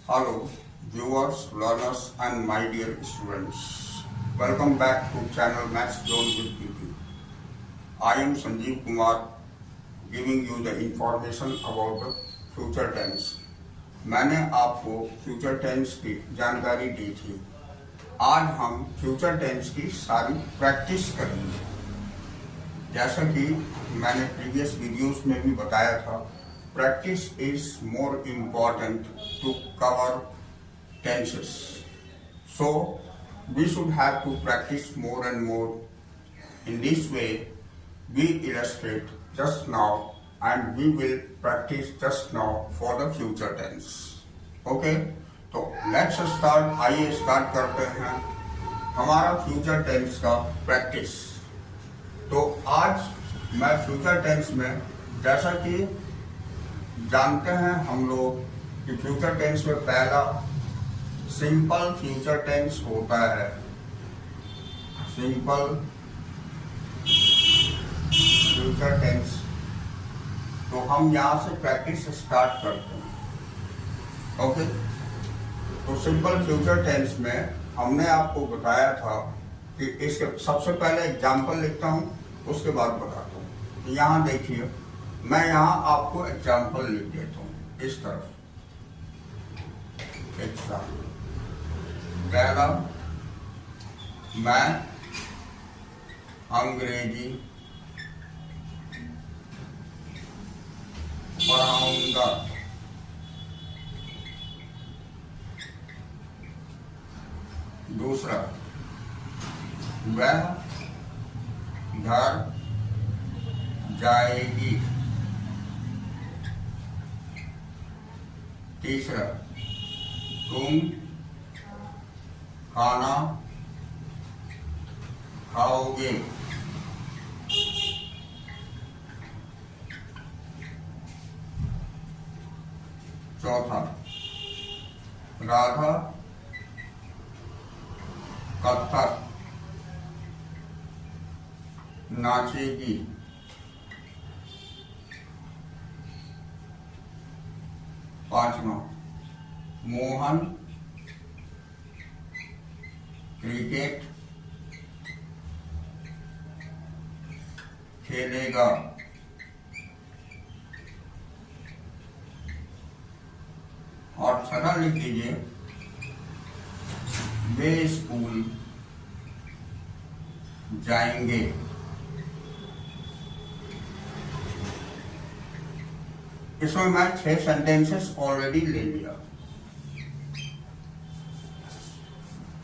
Hello, viewers, learners, and my dear students. Welcome back to channel Maths Zone with PP. I am Sanjeev Kumar, giving you the information about the future tense. मैंने आपको future tense की जानकारी दी थी। आज हम future tense की सारी practice करेंगे। जैसा कि मैंने प्रीवियस वीडियोस में भी बताया था, practice is more important to cover tenses. So we should have to practice more and more. In this way, we illustrate just now and we will practice just now for the future tense. Okay? तो let's start. आइए start करते हैं हमारा future tense का practice. तो आज मैं future tense में, जैसा कि जानते हैं हम लोग कि फ्यूचर टेंस में पहला सिंपल फ्यूचर टेंस होता है। Simple future tense. तो हम यहाँ से प्रैक्टिस स्टार्ट करते हैं। ओके, तो सिंपल फ्यूचर टेंस में हमने आपको बताया था कि इसके सबसे पहले एग्जाम्पल लिखता हूँ, उसके बाद बताता हूँ। तो यहाँ देखिए, मैं यहाँ आपको एग्जाम्पल लिख देता हूँ इस तरफ। एग्जाम्पल पहला, मैं अंग्रेजी पढ़ाऊंगा। दूसरा, वह घर जाएगी। तीसरा, तुम खाना खाओगे। चौथा, राधा कथक नाचेगी। पांचवा, मोहन क्रिकेट खेलेगा। और छठा लिख दीजिए, वे स्कूल जाएंगे। इसमें मैं 6 सेंटेंसेस ऑलरेडी ले लिया।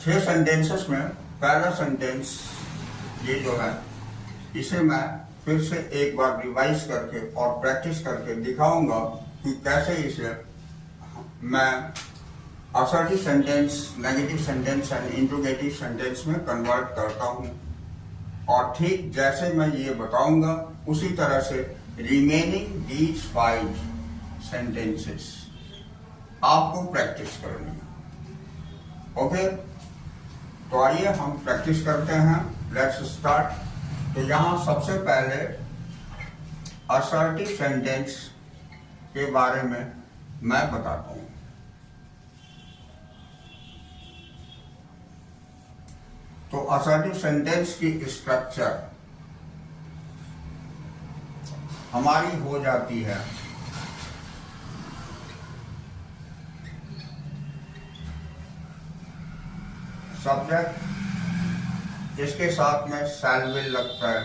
6 सेंटेंसेस में पहला सेंटेंस ये जो है, इसे मैं फिर से एक बार रिवाइज करके और प्रैक्टिस करके दिखाऊंगा कि कैसे इसे मैं assertive sentence, negative sentence and interrogative sentence में कन्वर्ट करता हूँ। और ठीक जैसे मैं ये बताऊंगा, उसी तरह से रिमेनिंग दीज 5 सेंटेंसेस आपको प्रैक्टिस करनी है। ओके, तो आइए हम प्रैक्टिस करते हैं। Let's start. तो यहाँ सबसे पहले असर्टिव सेंटेंस के बारे में मैं बताता हूँ। तो असर्टिव सेंटेंस की स्ट्रक्चर हमारी हो जाती है, सब्जेक्ट, इसके साथ में शैल विल लगता है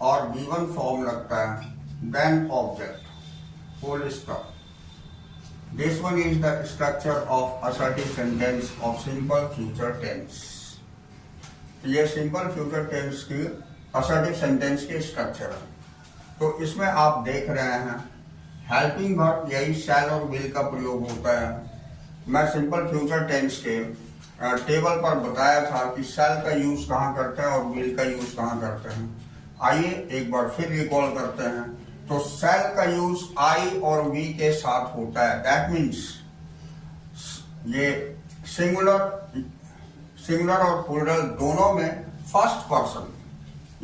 और गिवन फॉर्म लगता है, then object, full stop. This one is the structure of assertive sentence of simple future tense. ये simple future tense की assertive sentence की structure है। तो इसमें आप देख रहे हैं helping verb, यही shall और will का प्रयोग होता है। मैं simple future tense के टेबल पर बताया था कि shall का यूज कहाँ करते हैं और will का यूज कहाँ करते हैं। आइए एक बार फिर रिकॉल करते हैं। तो shall का यूज I और we के साथ होता है। दैट मीन्स ये सिंगुलर और प्लूरल दोनों में फर्स्ट पर्सन,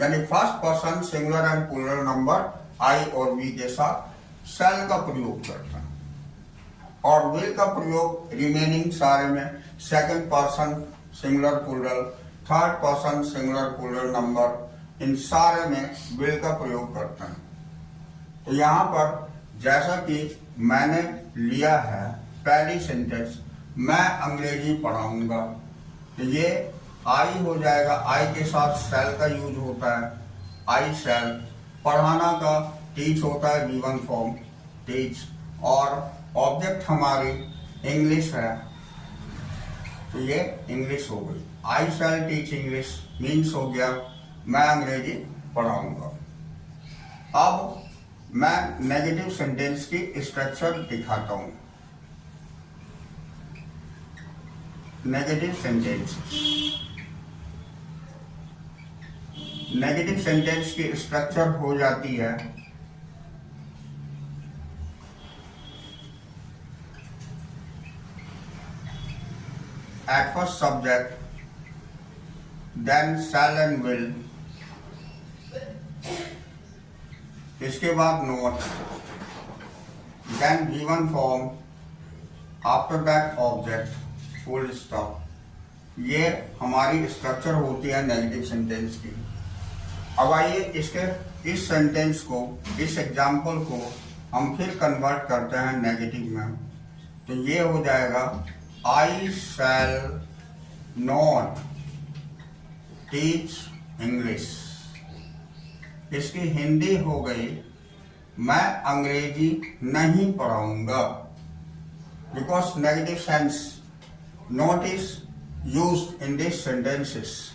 यानी first person singular and plural number I और we के साथ shall का प्रयोग करता है। और विल का प्रयोग रिमेनिंग सारे में second person singular plural, third person singular plural number, इन सारे में विल का प्रयोग करते हैं। तो यहाँ पर जैसा कि मैंने लिया है पहली सेंटेंस, मैं अंग्रेजी पढ़ाऊंगा, तो ये आई हो जाएगा। आई के साथ शैल का यूज होता है, आई शैल। पढ़ाना का टीच होता है गिवन फॉर्म टीच, और ऑब्जेक्ट हमारी इंग्लिश है, तो ये इंग्लिश हो गई। आई शैल टीच इंग्लिश मीन्स हो गया मैं अंग्रेजी पढ़ाऊंगा। अब मैं नेगेटिव सेंटेंस की स्ट्रक्चर दिखाता हूं। नेगेटिव सेंटेंस, नेगेटिव सेंटेंस की स्ट्रक्चर हो जाती है at first subject, then shall and will, इसके बाद note, then given form, after that object, full stop। ये हमारी स्ट्रक्चर होती है नेगेटिव सेंटेंस की। अब आइए इस सेंटेंस को, इस एग्जाम्पल को हम फिर कन्वर्ट करते हैं नेगेटिव में। तो ये हो जाएगा I shall not teach English। इसकी हिंदी हो गई मैं अंग्रेजी नहीं पढ़ाऊंगा, because negative sense not is used in these sentences,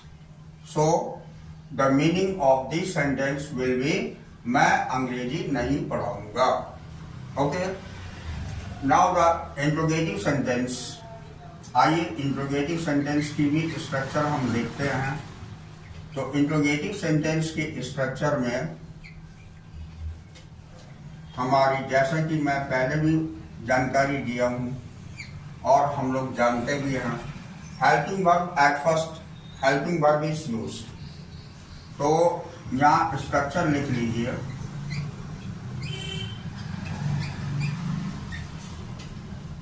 so the meaning of this sentence will be मैं अंग्रेजी नहीं पढ़ाऊंगा। Okay, now the interrogative sentence। आइए इंट्रोगेटिव सेंटेंस की भी स्ट्रक्चर हम देखते हैं। तो इंट्रोगेटिव सेंटेंस की स्ट्रक्चर में हमारी, जैसा कि मैं पहले भी जानकारी दिया हूं और हम लोग जानते भी हैं, helping verb at first helping verb is used. तो यहाँ स्ट्रक्चर लिख लीजिए।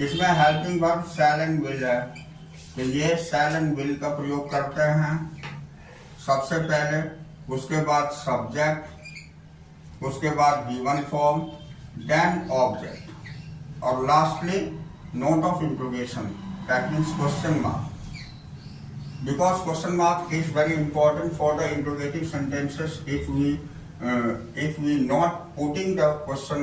इसमें helping verb shall and will है, तो ये शैल एंड विल का प्रयोग करते हैं सबसे पहले, उसके बाद सब्जेक्ट, उसके बाद गिवन फॉर्म, देन ऑब्जेक्ट, और lastly note of interrogation, that means question mark. Because question mark is very important for the interrogative sentences. If we not putting the question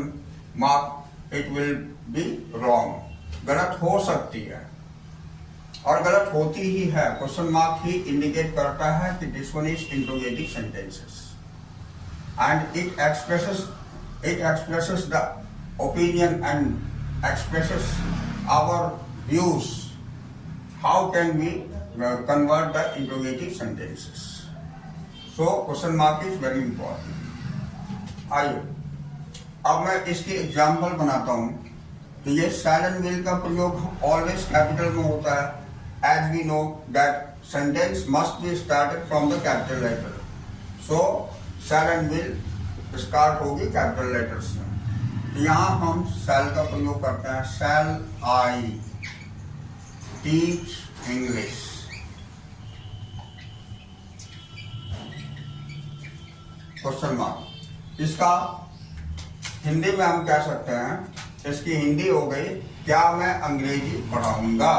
mark it will be wrong. गलत हो सकती है और गलत होती ही है। Question mark ही indicate करता है कि this one is interrogative sentences and it expresses the opinion and expresses our views how can we convert the interrogative sentences. So question mark is very important. आइए अब मैं इसकी एग्जाम्पल बनाता हूं। तो ये शैल एंड विल का प्रयोग ऑलवेज कैपिटल में होता है। As we know that sentence must be started from the capital letter, so shall and will start होगी कैपिटल लेटर से। तो यहाँ हम शैल का प्रयोग करते हैं। Shall I teach English. Question mark. इसका हिंदी में हम कह सकते हैं, इसकी हिंदी हो गई क्या मैं अंग्रेजी पढ़ाऊंगा।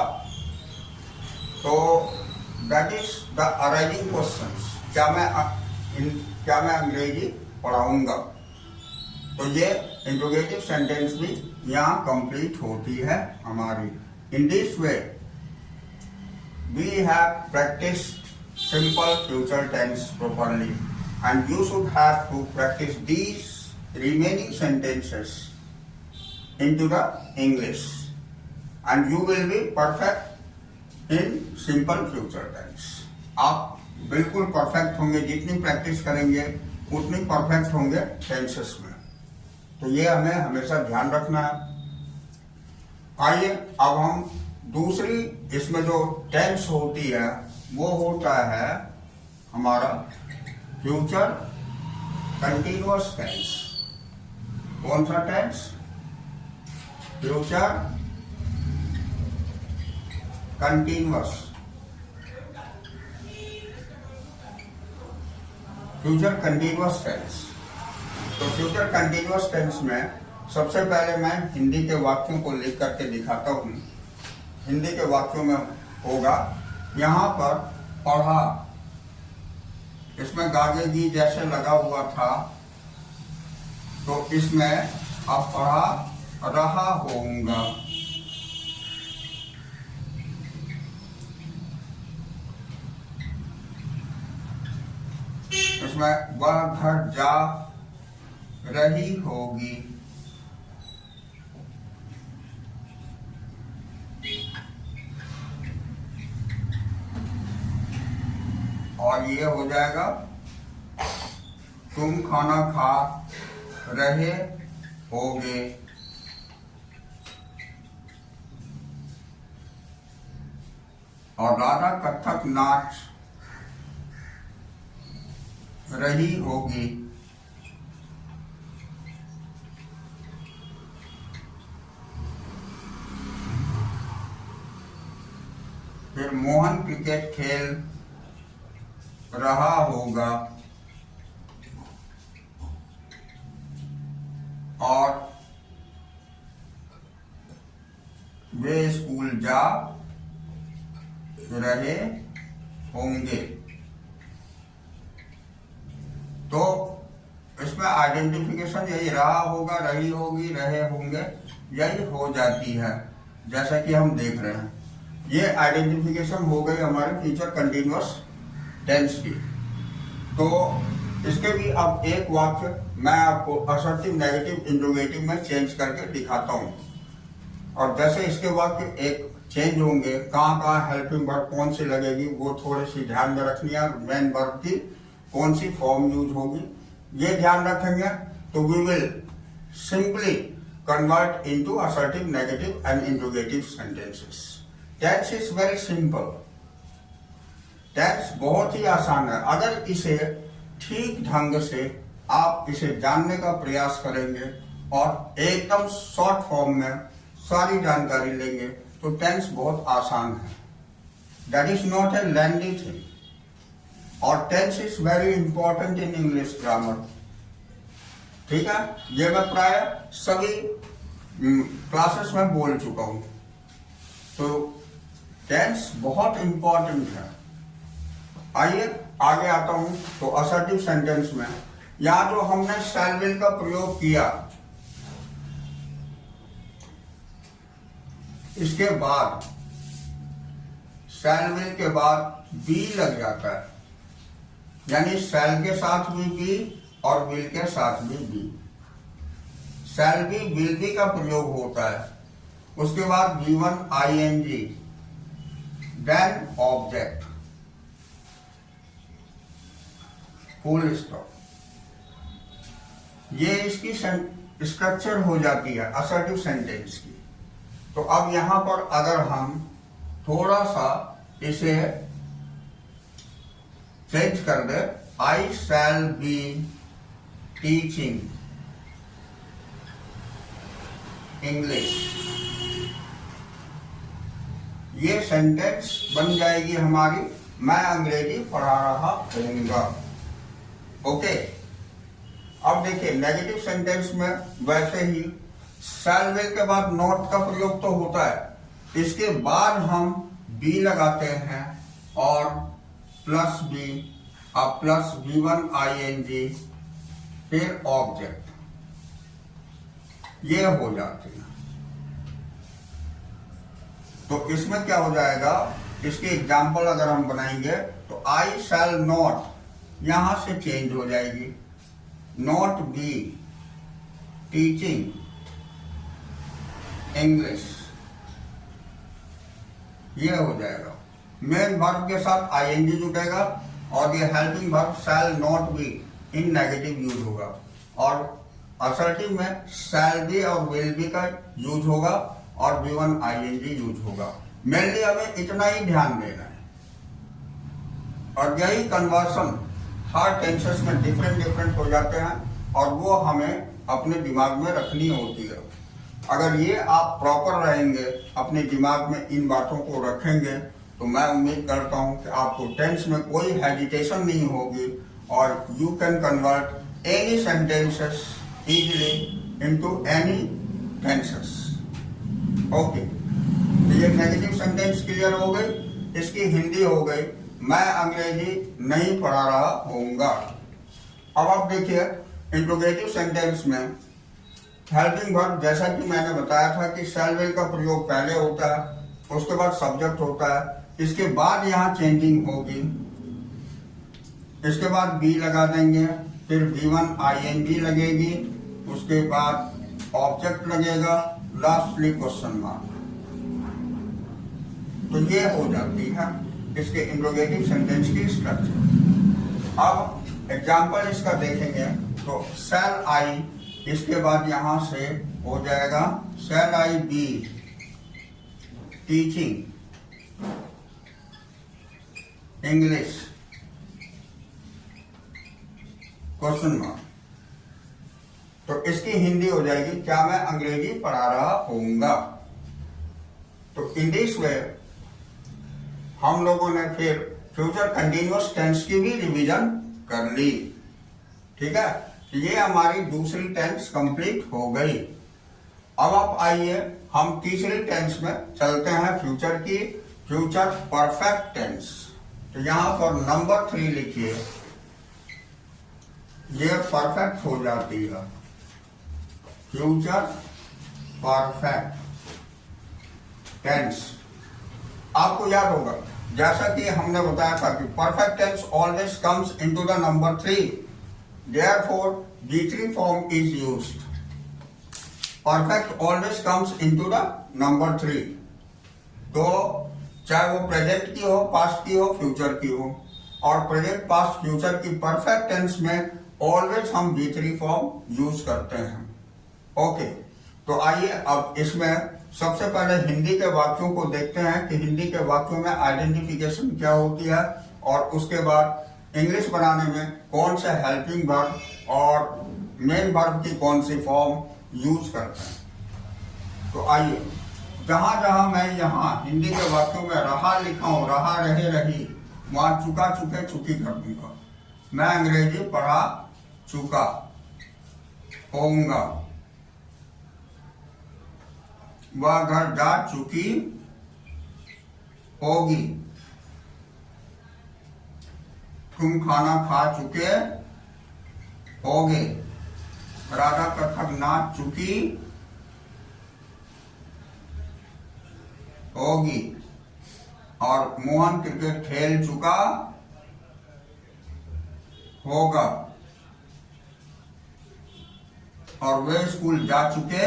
तो that is the arising question, क्या मैं अंग्रेजी पढ़ाऊंगा। तो ये इंट्रोगेटिव सेंटेंस भी यहाँ कंप्लीट होती है हमारी। In this way we have practised simple future tense properly and you should have to practise these remaining sentences into the English and you will be perfect in simple future tense। आप बिल्कुल perfect होंगे, जितनी practice करेंगे उतनी perfect होंगे tenses में। तो ये हमें हमेशा ध्यान रखना है। आइए अब हम दूसरी इसमें जो टेंस होती है वो होता है हमारा फ्यूचर कंटिन्यूअस टेंस। कौन सा tense? Future continuous. Future continuous tense. तो फ्यूचर कंटिन्यूअस टेंस में सबसे पहले मैं हिंदी के वाक्यों को लिख करके दिखाता हूँ। हिंदी के वाक्यों में होगा यहाँ पर पढ़ा, इसमें गागेगी जैसे लगा हुआ था, तो इसमें अब पढ़ा रहा होऊंगा। इसमें वह घर जा रही होगी। और ये हो जाएगा तुम खाना खा रहे होगे। और राधा कथक नाच रही होगी। फिर मोहन क्रिकेट खेल रहा होगा। और वे स्कूल जा रहे होंगे। तो इसमें आइडेंटिफिकेशन यही रहा होगा, रही होगी, रहे होंगे, यही हो जाती है, जैसा कि हम देख रहे हैं। ये आइडेंटिफिकेशन हो गई हमारे फ्यूचर कंटिन्यूअस टेंस की। तो इसके भी अब एक वाक्य मैं आपको असर्टिव, नेगेटिव, इंट्रोगेटिव में चेंज करके दिखाता हूँ। और जैसे इसके वाक्य एक चेंज होंगे, कहाँ हेल्पिंग वर्ब कौन सी लगेगी वो थोड़ी सी ध्यान में रखनी है। मेन वर्ब की कौन सी फॉर्म यूज होगी ये ध्यान रखेंगे, तो we will simply convert into assertive, negative and interrogative sentences. Tense is very simple. Tense बहुत ही आसान है। अगर इसे ठीक ढंग से आप इसे जानने का प्रयास करेंगे और एकदम शॉर्ट फॉर्म में सारी जानकारी लेंगे तो टेंस बहुत आसान है। That is not a lengthy thing. और tense is very important in English grammar. ठीक है, ये मैं प्राय सभी क्लासेस में बोल चुका हूं। तो टेंस बहुत इंपॉर्टेंट है। आइए आगे आता हूं। तो असर्टिव सेंटेंस में यहां जो हमने शैल विल का प्रयोग किया, इसके बाद शैल विल के बाद बी लग जाता है, यानी शैल के साथ भी बी और विल के साथ भी be. Shall be, will be का प्रयोग होता है। उसके बाद V1 ING, then object, full stop. ये इसकी स्ट्रक्चर हो जाती है असर्टिव सेंटेंस की। तो अब यहां पर अगर हम थोड़ा सा इसे चेंज कर दे, आई शैल बी टीचिंग इंग्लिश, ये सेंटेंस बन जाएगी हमारी, मैं अंग्रेजी पढ़ा रहा हूँगा। ओके, अब देखिए नेगेटिव सेंटेंस में वैसे ही शैल विल के बाद नॉट का प्रयोग तो होता है, इसके बाद हम बी लगाते हैं और प्लस बी, अब प्लस V1 ING, फिर ऑब्जेक्ट, ये हो जाती है। तो इसमें क्या हो जाएगा, इसकी एग्जाम्पल अगर हम बनाएंगे तो आई शैल नॉट यहां से चेंज हो जाएगी, नॉट बी टीचिंग इंग्लिश, ये हो जाएगा। मेन वर्ब के साथ ING जुटेगा और ये helping verb shall not be in negative use होगा। और असर्टिव में शैल बी और विल बी का यूज होगा और V1 ING यूज होगा। मेनली हमें इतना ही ध्यान देना है। और यही कन्वर्सन हर टेंसेस में डिफरेंट हो जाते हैं और वो हमें अपने दिमाग में रखनी होती है। अगर ये आप प्रॉपर रहेंगे, अपने दिमाग में इन बातों को रखेंगे, तो मैं उम्मीद करता हूं कि आपको टेंस में कोई हेजिटेशन नहीं होगी और you can convert any sentences easily into any tenses. Okay, तो ये नेगेटिव सेंटेंस क्लियर हो गई, इसकी हिंदी हो गई, मैं अंग्रेजी नहीं पढ़ा रहा होऊंगा। अब आप देखिए इंट्रोगेटिव सेंटेंस में हेल्पिंग वर्ब, जैसा कि मैंने बताया था कि शैल विल का प्रयोग पहले होता है, उसके बाद सब्जेक्ट होता है, इसके बाद यहाँ चेंजिंग होगी, इसके बाद बी लगा देंगे, फिर B1 ING लगेगी, उसके बाद ऑब्जेक्ट लगेगा, लास्टली क्वेश्चन मार्क। तो ये हो जाती है इसके इंट्रोगेटिव सेंटेंस की स्ट्रक्चर। अब एग्जांपल इसका देखेंगे तो शैल आई, इसके बाद यहां से हो जाएगा shall I be teaching English question mark. तो इसकी हिंदी हो जाएगी, क्या मैं अंग्रेजी पढ़ा रहा होऊंगा। तो इन दिस वे हम लोगों ने फिर फ्यूचर कंटिन्यूअस टेंस की भी रिवीजन कर ली। ठीक है, ये हमारी दूसरी टेंस कंप्लीट हो गई। अब आप आइए हम तीसरी टेंस में चलते हैं, फ्यूचर की, फ्यूचर परफेक्ट टेंस। तो यहां पर नंबर 3 लिखिए, ये परफेक्ट हो जाती है, फ्यूचर परफेक्ट टेंस। आपको याद होगा जैसा कि हमने बताया था कि perfect tense always comes into the number 3, therefore B3 form is used. Perfect always comes into the number 3। तो चाहे वो प्रेजेंट की हो, पास्ट की हो, फ्यूचर की हो, और प्रेजेंट, पास्ट, फ्यूचर की परफेक्ट टेंस में ऑलवेज हम B3 फॉर्म यूज करते हैं। ओके, तो आइए अब इसमें सबसे पहले हिंदी के वाक्यों को देखते हैं कि हिंदी के वाक्यों में आइडेंटिफिकेशन क्या होती है, और उसके बाद इंग्लिश बनाने में कौन से हेल्पिंग वर्ब और मेन वर्ब की कौन सी फॉर्म यूज करते हैं। तो आइए, जहां जहां मैं यहाँ हिंदी के वाक्यों में रहा लिखा हूं, रहा, रहे, रही, वहां चुका, चुके, चुकी कर दूंगा। मैं अंग्रेजी पढ़ा चुका होऊंगा, वह घर जा चुकी होगी, तुम खाना खा चुके होगे, राधा कथक नाच चुकी होगी, और मोहन क्रिकेट खेल चुका होगा, और वे स्कूल जा चुके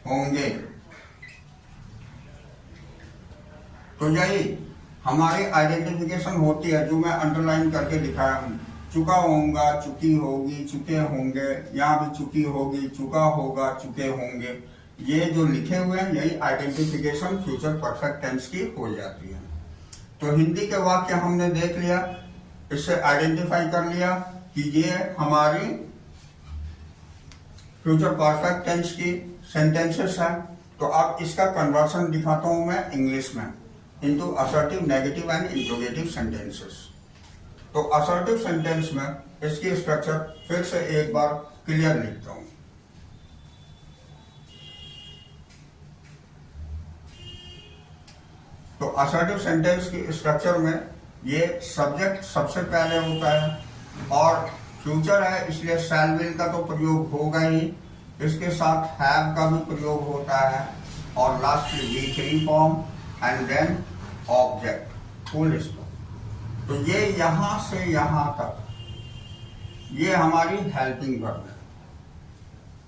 होंगे। तो यही हमारी आइडेंटिफिकेशन होती है, जो मैं अंडरलाइन करके दिखाया हूं। चुका होऊंगा, चुकी होगी, चुके होंगे, यहाँ भी चुकी होगी, चुका होगा, चुके होंगे, ये जो लिखे हुए हैं, यही आइडेंटिफिकेशन फ्यूचर परफेक्ट टेंस की हो जाती है। तो हिंदी के वाक्य हमने देख लिया, इससे आइडेंटिफाई कर लिया कि ये हमारी फ्यूचर परफेक्ट टेंस की सेंटेंसेस है। तो अब इसका कन्वर्सन दिखाता हूं मैं इंग्लिश में into assertive, negative and interrogative sentences. तो असर्टिव सेंटेंस में इसकी स्ट्रक्चर फिर से एक बार क्लियर लिखता हूं। तो असर्टिव सेंटेंस की स्ट्रक्चर में ये सब्जेक्ट सबसे पहले होता है, और फ्यूचर है इसलिए शैल विल का तो प्रयोग होगा ही, इसके साथ हैव का भी प्रयोग होता है, और लास्ट में B3 form and then object, full stop. तो ये यहां से यहां तक ये हमारी हेल्पिंग वर्ब है।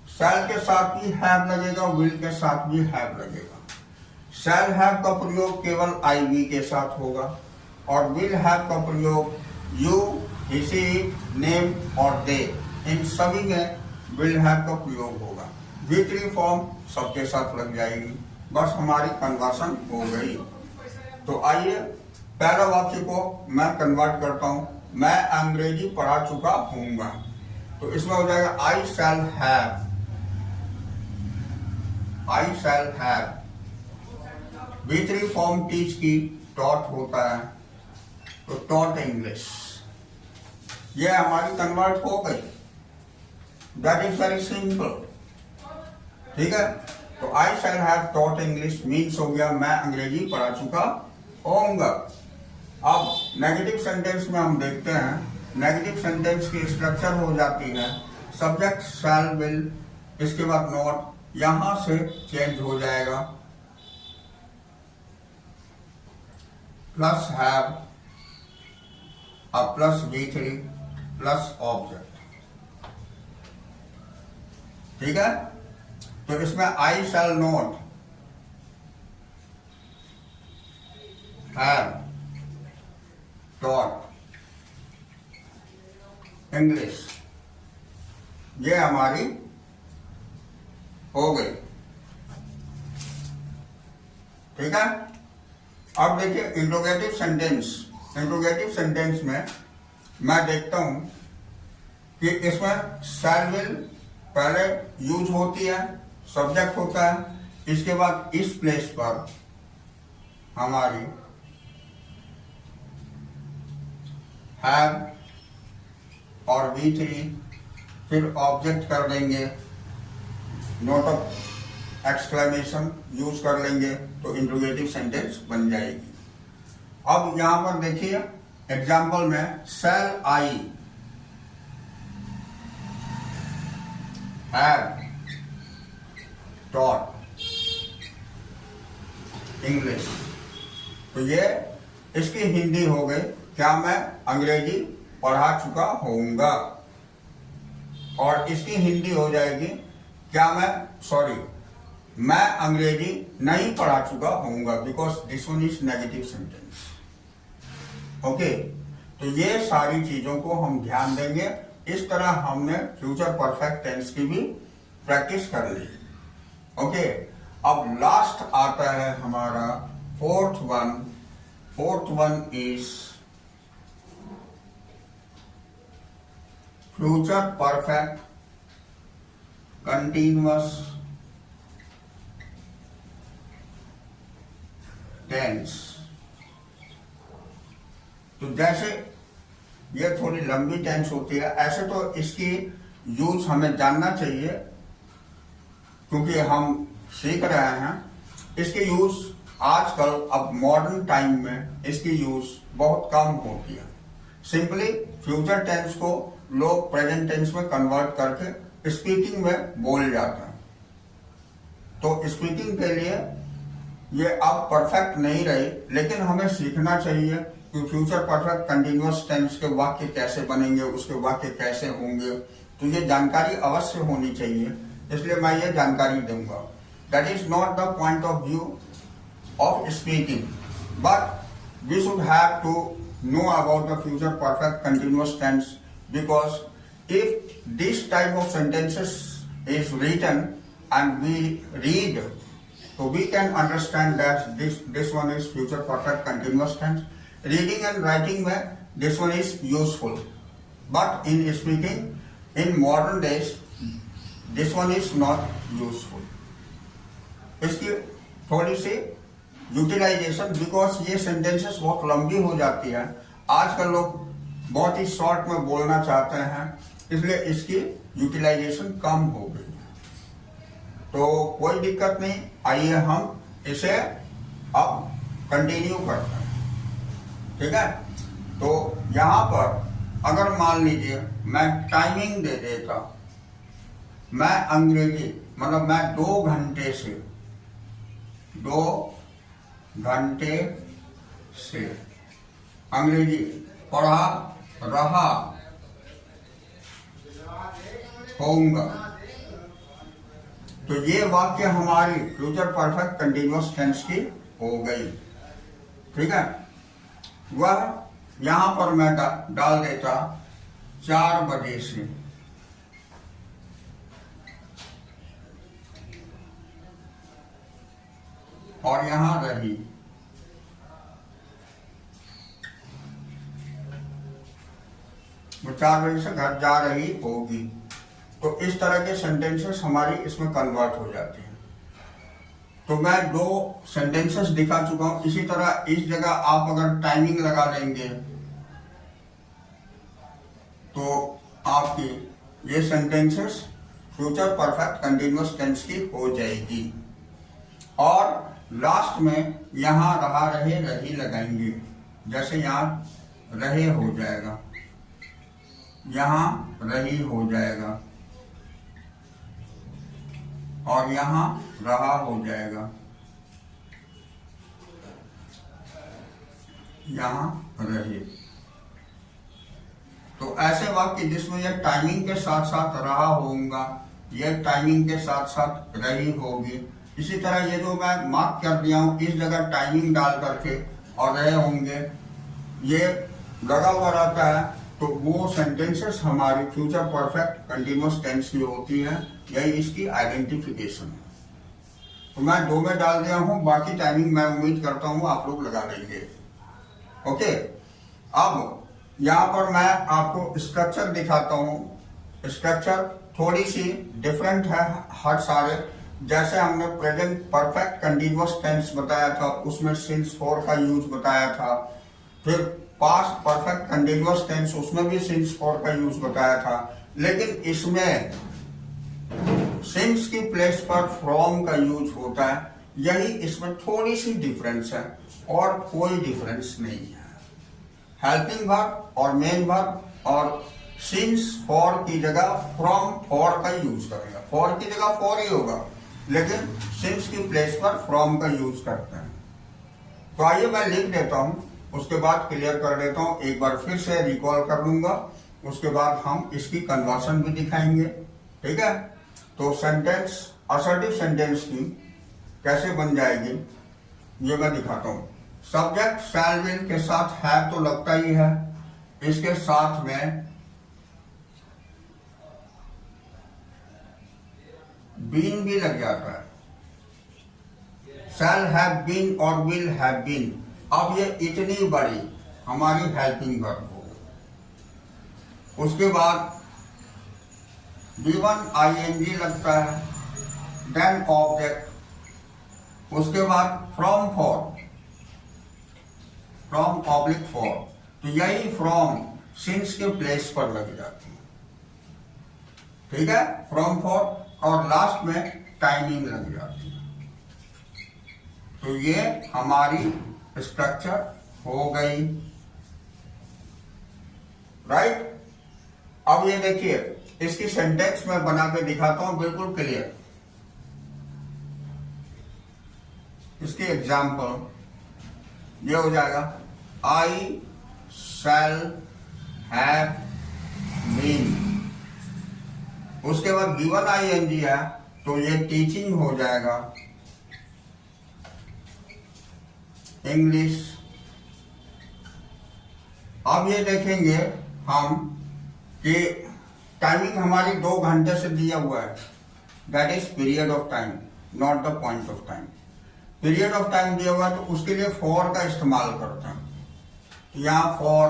शैल के साथ भी हैव लगेगा, विल के साथ भी हैव लगेगा। शैल हैव का प्रयोग केवल IV के साथ होगा, और विल हैव का प्रयोग यू, हिसी, नेम और दे, इन सभी में विल हैव का प्रयोग होगा। B3 फॉर्म सबके साथ लग जाएगी, बस हमारी कन्वर्सन हो गई। तो आइए पहला वाक्य को मैं कन्वर्ट करता हूं, मैं अंग्रेजी पढ़ा चुका हूंगा। तो इसमें हो जाएगा I shall have I shall have, V3 form teach की टॉट होता है, तो टॉट इंग्लिश, ये हमारी कन्वर्ट हो गई। दैट इज वेरी सिंपल, ठीक है। तो I shall have taught English means हो गया मैं अंग्रेजी पढ़ा चुका होऊंगा। अब नेगेटिव सेंटेंस में हम देखते हैं, नेगेटिव सेंटेंस की स्ट्रक्चर हो जाती है सब्जेक्ट शैल विल, इसके बाद नॉट, यहां से चेंज हो जाएगा प्लस हैव, अब प्लस V3 प्लस ऑब्जेक्ट, ठीक है। तो इसमें I shall not have taught English, ये हमारी हो गई, ठीक है। अब देखिए इंट्रोगेटिव सेंटेंस, इंट्रोगेटिव सेंटेंस में मैं देखता हूं कि इसमें शैल विल पहले यूज होती है, सब्जेक्ट होता है, इसके बाद इस प्लेस पर हमारी हैव और V3, फिर ऑब्जेक्ट कर देंगे, नोट ऑफ एक्सक्लेमेशन यूज कर लेंगे, तो इंट्रोगेटिव सेंटेंस बन जाएगी। अब यहां पर देखिए एग्जाम्पल में शैल आई हैव टॉट इंग्लिश, तो ये इसकी हिंदी हो गई, क्या मैं अंग्रेजी पढ़ा चुका होऊंगा, और इसकी हिंदी हो जाएगी क्या मैं अंग्रेजी नहीं पढ़ा चुका होऊंगा, because this one is negative sentence. Okay, तो ये सारी चीजों को हम ध्यान देंगे। इस तरह हमने फ्यूचर परफेक्ट टेंस की भी प्रैक्टिस कर ली। ओके, अब लास्ट आता है हमारा fourth one is future perfect continuous tense. तो जैसे ये थोड़ी लंबी टेंस होती है, ऐसे तो इसकी यूज हमें जानना चाहिए क्योंकि हम सीख रहे हैं। इसकी यूज आजकल अब मॉडर्न टाइम में इसकी यूज बहुत कम होती है। सिंपली फ्यूचर टेंस को लोग प्रेजेंट टेंस में कन्वर्ट करके स्पीकिंग में बोल जाते हैं। तो स्पीकिंग के लिए ये अब परफेक्ट नहीं रही, लेकिन हमें सीखना चाहिए कि फ्यूचर परफेक्ट कंटिन्यूअस टेंस के वाक्य कैसे बनेंगे, उसके वाक्य कैसे होंगे, तो ये जानकारी अवश्य होनी चाहिए। इसलिए मैं ये जानकारी दूंगा। That is not the point of view of speaking, but we should have to know about the future perfect continuous tense, because if this type of sentences is written and we read, so we can understand that this one is future perfect continuous tense. Reading and writing में this one is useful, but in speaking in modern days this one is not useful. इसकी थोड़ी सी utilisation, because ये sentences बहुत लंबी हो जाती है, आजकल लोग बहुत ही शॉर्ट में बोलना चाहते हैं, इसलिए इसकी यूटिलाइजेशन कम हो गई। तो कोई दिक्कत नहीं, आइए हम इसे अब कंटिन्यू करते हैं, ठीक है। तो यहां पर अगर मान लीजिए मैं टाइमिंग दे देता, मैं अंग्रेजी मतलब मैं 2 घंटे से अंग्रेजी पढ़ा रहा होऊंगा, तो ये वाक्य हमारी फ्यूचर परफेक्ट कंटिन्यूअस टेंस की हो गई, ठीक है। वह यहां पर मैं डाल देता 4 बजे से, और यहां रही, वो 4 बजे से घर जा रही होगी। तो इस तरह के सेंटेंसेस हमारी इसमें कन्वर्ट हो जाती हैं। तो मैं 2 सेंटेंसेस दिखा चुका हूं। इसी तरह इस जगह आप अगर टाइमिंग लगा लेंगे तो आपकी ये sentences future perfect continuous tense की हो जाएगी। और लास्ट में यहां रहा रहे रही लगाएंगे। जैसे यहां रहे हो जाएगा, यहां रही हो जाएगा और यहां रहा हो जाएगा, यहां रहे। तो ऐसे वाक्य जिसमें यह टाइमिंग के साथ साथ रहा होगा, यह टाइमिंग के साथ साथ रही होगी। इसी तरह ये जो मैं मार्क कर दिया हूं, इस जगह टाइमिंग डाल करके और रहे होंगे, ये लगा हुआ रहता है, तो वो सेंटेंसेस हमारी फ्यूचर परफेक्ट कंटिन्यूअस टेंस की होती है। यही इसकी आइडेंटिफिकेशन है। तो मैं 2 में डाल दिया हूं, बाकी टाइमिंग मैं उम्मीद करता हूं आप लोग लगा लेंगे। ओके, अब यहां पर मैं आपको स्ट्रक्चर दिखाता हूं। स्ट्रक्चर थोड़ी सी डिफरेंट है हर सारे। जैसे हमने प्रेजेंट परफेक्ट कंटिन्यूअस टेंस बताया था, उसमें सिंस फॉर का यूज बताया था। फिर पास्ट परफेक्ट कंटिन्यूअस टेंस, उसमें भी सिंस फॉर का यूज बताया था। लेकिन इसमें सिंस की प्लेस पर फ्रॉम का यूज होता है। यही इसमें थोड़ी सी डिफरेंस है और कोई डिफरेंस नहीं है। हेल्पिंग वर्ब और मेन वर्ब और सिंस फॉर की जगह फ्रॉम फॉर का यूज करेगा। फॉर की जगह फॉर ही होगा, लेकिन सिंस की प्लेस पर फ्रॉम का यूज करते हैं। तो आइए मैं लिख देता हूं, उसके बाद क्लियर कर देता हूं। एक बार फिर से रिकॉल कर लूंगा, उसके बाद हम इसकी कन्वर्सन भी दिखाएंगे। ठीक है, तो सेंटेंस असर्टिव सेंटेंस की कैसे बन जाएगी ये मैं दिखाता हूं। सब्जेक्ट शैल विल के साथ है तो लगता ही है, इसके साथ में बीन भी लग जाता है। शैल हैव बीन और विल हैव बीन। अब ये इतनी बड़ी हमारी हेल्पिंग वर्ब हो। उसके बाद V1 ing लगता है, देन ऑब्जेक्ट, उसके बाद from for, from oblique for. तो यही फ्रॉम सिंस के प्लेस पर लग जाती है। ठीक है, फ्रॉम फॉर, और लास्ट में टाइमिंग लग जाती है। तो ये हमारी स्ट्रक्चर हो गई। राइट, अब ये देखिए, इसकी सेंटेंस में बना के दिखाता हूं बिल्कुल क्लियर। इसकी एग्जाम्पल ये हो जाएगा, आई शैल हैव बीन। उसके बाद गिवन ing है, तो ये टीचिंग हो जाएगा, इंग्लिश। अब ये देखेंगे हम कि टाइमिंग हमारी 2 घंटे से दिया हुआ है। That is period of time, not the point of time. Period of time दिया हुआ है, तो उसके लिए फॉर का इस्तेमाल करते हैं। यहां फॉर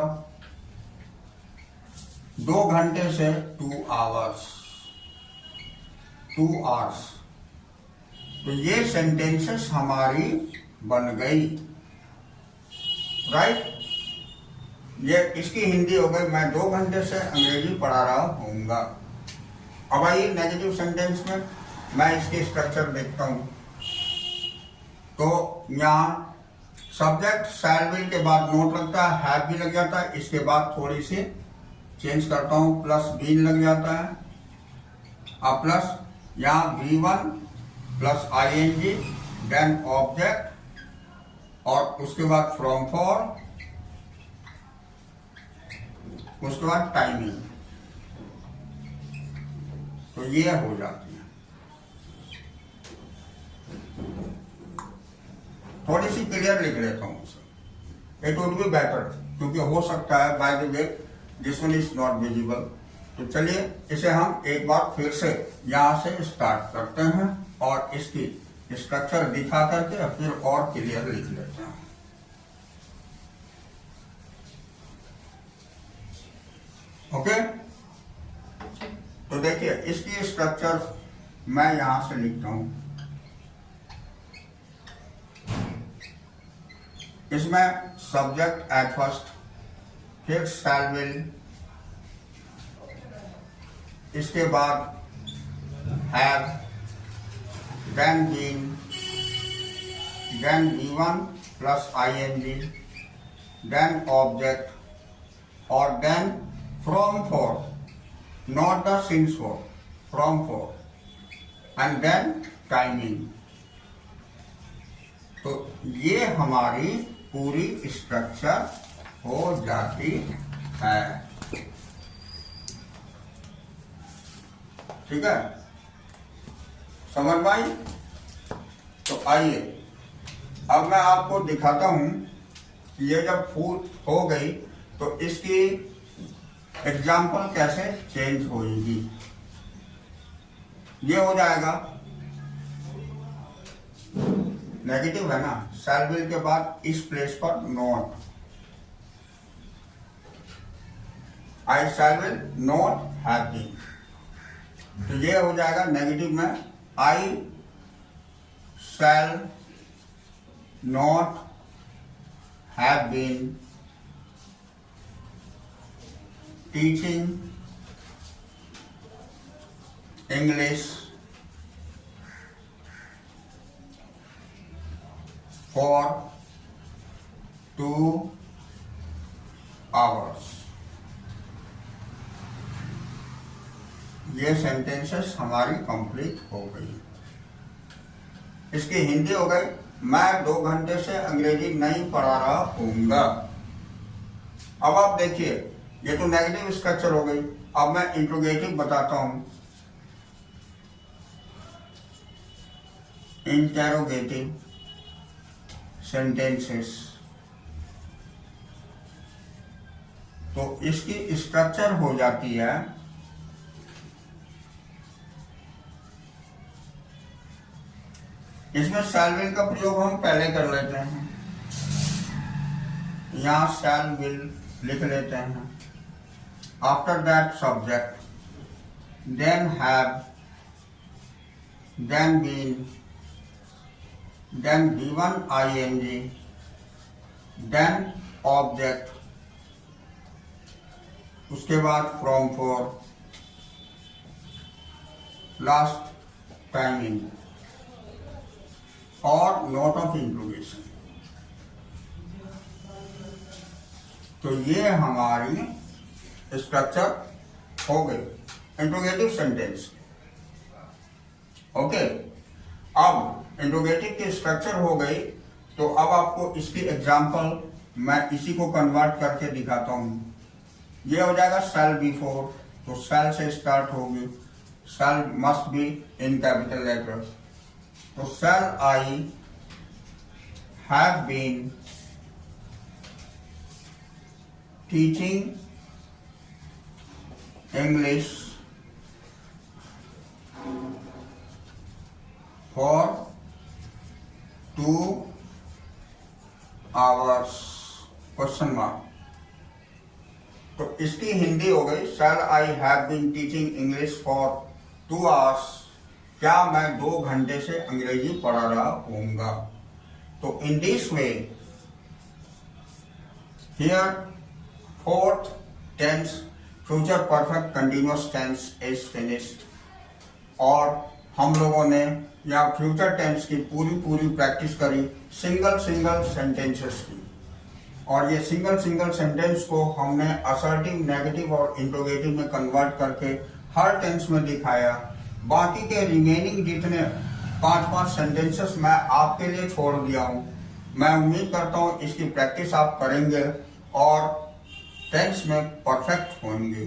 2 घंटे से 2 आवर्स, 2 आवर्स। तो ये सेंटेंसेस हमारी बन गई। राइट, ये इसकी हिंदी हो गई, मैं 2 घंटे से अंग्रेजी पढ़ा रहा हूँगा। अब आइए नेगेटिव सेंटेंस में मैं इसकी स्ट्रक्चर देखता हूं। तो यहाँ सब्जेक्ट शैल विल के बाद नोट लगता है, हैव भी लग जाता है। इसके बाद थोड़ी सी चेंज करता हूं, प्लस बीन लग जाता है। अब प्लस यहाँ V1 plus ing, then object, और उसके बाद फ्रॉम फॉर, उसके बाद टाइमिंग। तो ये हो जाती है। थोड़ी सी क्लियर लिख लेता हूं उसे, इट वुड बी बेटर, क्योंकि हो सकता है by the way this one is not visible. तो चलिए इसे हम एक बार फिर से यहां से स्टार्ट करते हैं और इसकी स्ट्रक्चर दिखा करके फिर और क्लियर लिख लेते हैं। ओके, तो देखिए इसकी स्ट्रक्चर मैं यहां से लिखता हूं। इसमें सब्जेक्ट एट फर्स्ट, फिर शैल विल, इसके बाद have, then been, then V1 plus ing, then object और then from for, not the since for, from for and then timing. तो ये हमारी पूरी स्ट्रक्चर हो जाती है। ठीक है, समझ में आई? तो आइए अब मैं आपको दिखाता हूं कि ये जब फूल हो गई तो इसकी एग्जाम्पल कैसे चेंज होगी। ये हो जाएगा, नेगेटिव है ना, शैल विल के बाद इस प्लेस पर not, I shall will not have been, तो ये हो जाएगा नेगेटिव में, I shall not have been teaching English for 2 hours। ये सेंटेंसेस हमारी कंप्लीट हो गई। इसकी हिंदी हो गई, मैं 2 घंटे से अंग्रेजी नहीं पढ़ा रहा हूँगा। अब आप देखिए, ये तो नेगेटिव स्ट्रक्चर हो गई। अब मैं इंट्रोगेटिव बताता हूं। इंटेरोगेटिव सेंटेंसेस, तो इसकी स्ट्रक्चर हो जाती है, इसमें शैल विल का प्रयोग हम पहले कर लेते हैं। यहां शैल विल लिख लेते हैं। After that subject, then have, then been, then V1 ing, then object, उसके बाद फ्रॉम फॉर, लास्ट टाइमिंग और नोट ऑफ इंट्रोगेशन। तो ये हमारी स्ट्रक्चर हो गई, इंट्रोगेटिव सेंटेंस। ओके, अब इंट्रोगेटिव की स्ट्रक्चर हो गई, तो अब आपको इसकी एग्जांपल मैं इसी को कन्वर्ट करके दिखाता हूं। ये हो जाएगा शैल बिफोर, तो शैल से स्टार्ट होगी, shall must be in capital letter, तो shall I have been teaching English for 2 hours question mark. तो इसकी हिंदी हो गई, shall I have been teaching English for 2 hours, क्या मैं 2 घंटे से अंग्रेजी पढ़ा रहा हूँगा। तो in this way here fourth tense future perfect continuous tense is finished, और हम लोगों ने या फ्यूचर टेंस की पूरी प्रैक्टिस करी सिंगल सेंटेंसेस की, और ये सिंगल सेंटेंस को हमने असर्टिव, नेगेटिव और इंट्रोगेटिव में कन्वर्ट करके हर टेंस में दिखाया। बाकी के रिमेनिंग जितने 5 सेंटेंसेस मैं आपके लिए छोड़ दिया हूँ। मैं उम्मीद करता हूँ इसकी प्रैक्टिस आप करेंगे और टेंस में परफेक्ट होंगे।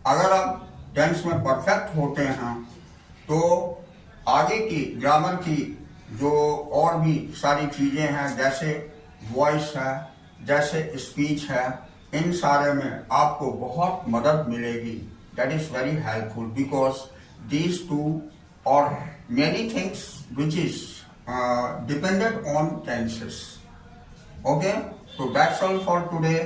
अगर आप टेंस में परफेक्ट होते हैं तो आगे की ग्रामर की जो और भी सारी चीजें हैं, जैसे वॉइस है, जैसे स्पीच है, इन सारे में आपको बहुत मदद मिलेगी। That is very helpful because these two or many things which is dependent on tenses. Okay, so that's all for today.